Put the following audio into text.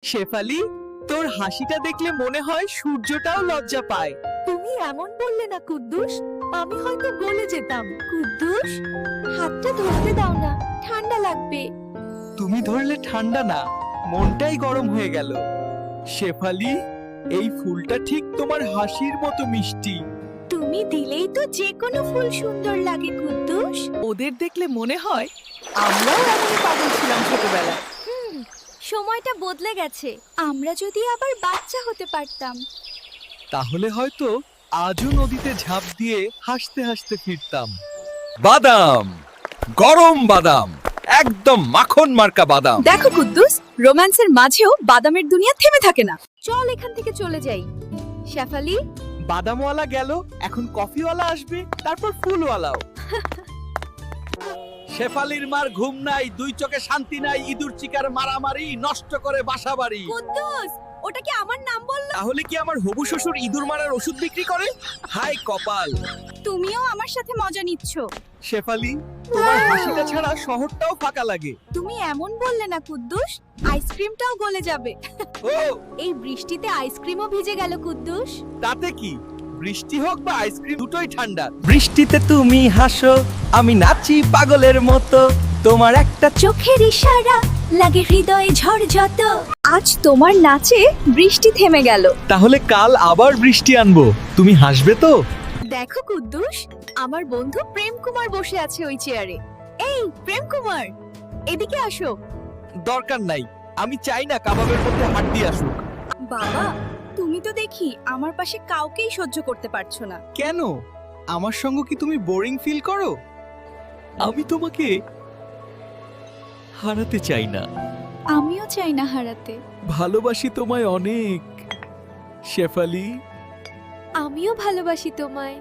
শেফালি, তোর হাসিটা দেখলে মনে হয় সূর্যটাও লজ্জা পায়। তুমি এমন বললে না কুদ্দুস, আমি হয়তো গলে যেতাম। কুদ্দুস, হাতটা ধরতে দাও না, ঠান্ডা লাগবে। তুমি ধরলে ঠান্ডা না, মনটাই গরম হয়ে গেল। শেফালি, এই ফুলটা ঠিক তোমার হাসির মতো মিষ্টি। তুমি দিলেই তো যে কোনো ফুল সুন্দর লাগে কুদ্দুস। ওদের দেখলে মনে হয় আমরাও এমন পাগল ছিলাম ছোটবেলায়। সময়টা বদলে গেছে, আমরা যদি আবার বাচ্চা হতে পারতাম। তাহলে হয়তো আজও নদীতে ঝাঁপ দিয়ে হাসতে হাসতে ফিরতাম। বাদাম, গরম বাদাম, একদম মাখন মার্কা বাদাম। দেখো কুদ্দুস, রোম্যান্সের মাঝেও বাদামের দুনিয়া থেমে থাকে না। চল এখান থেকে চলে যাই। শেফালি, বাদামওয়ালা গেল, এখন কফিওয়ালা আসবে, তারপর ফুলওয়ালাও। শেফালির মার ঘুম নাই, দুই চোখে শান্তি নাই, ইঁদুর চিকার মারামারি নষ্ট করে বাসাবাড়ি। কুদ্দুস, ওটা কি আমার নাম বললো? তাহলে কি আমার হবু শ্বশুর ইঁদুর মারার ওষুধ বিক্রি করে? হাই কপাল। তুমিও আমার সাথে মজা নিচ্ছ। শেফালি, তোমার হাসিটা ছাড়া শহরটাও ফাঁকা লাগে। তুমি এমন বললে না কুদ্দুস, আইসক্রিমটাও গলে যাবে। ও, এই বৃষ্টিতে আইসক্রিমও ভিজে গেল কুদ্দুস। তাতে কি? বৃষ্টি হোক বা আইসক্রিম, দুটোই ঠান্ডা। বৃষ্টিতে তুমি হাসো, আমি নাচি পাগলের মতো, তোমার একটা চোখের ইশারা লাগে হৃদয়ে ঝড় যত। আজ তোমার নাচে বৃষ্টি থেমে গেল। তাহলে কাল আবার বৃষ্টি আনবো, তুমি হাসবে তো? দেখো কুদ্দুস, আমার বন্ধু প্রেম কুমার বসে আছে ওই চেয়ারে। এই প্রেম কুমার, এদিকে আসো। দরকার নাই, আমি চাই না কাবাবের মধ্যে হাড্ডি আসুক। বাবা, তুমি তো দেখি আমার পাশে কাউকেই সহ্য করতে পারছো না। কেন? আমার সঙ্গে কি তুমি বোরিং ফিল করো? আমি তোমাকে হারাতে চাই না। আমিও চাই না হারাতে। ভালোবাসি তোমায় অনেক, শেফালি। আমিও ভালোবাসি তোমায়।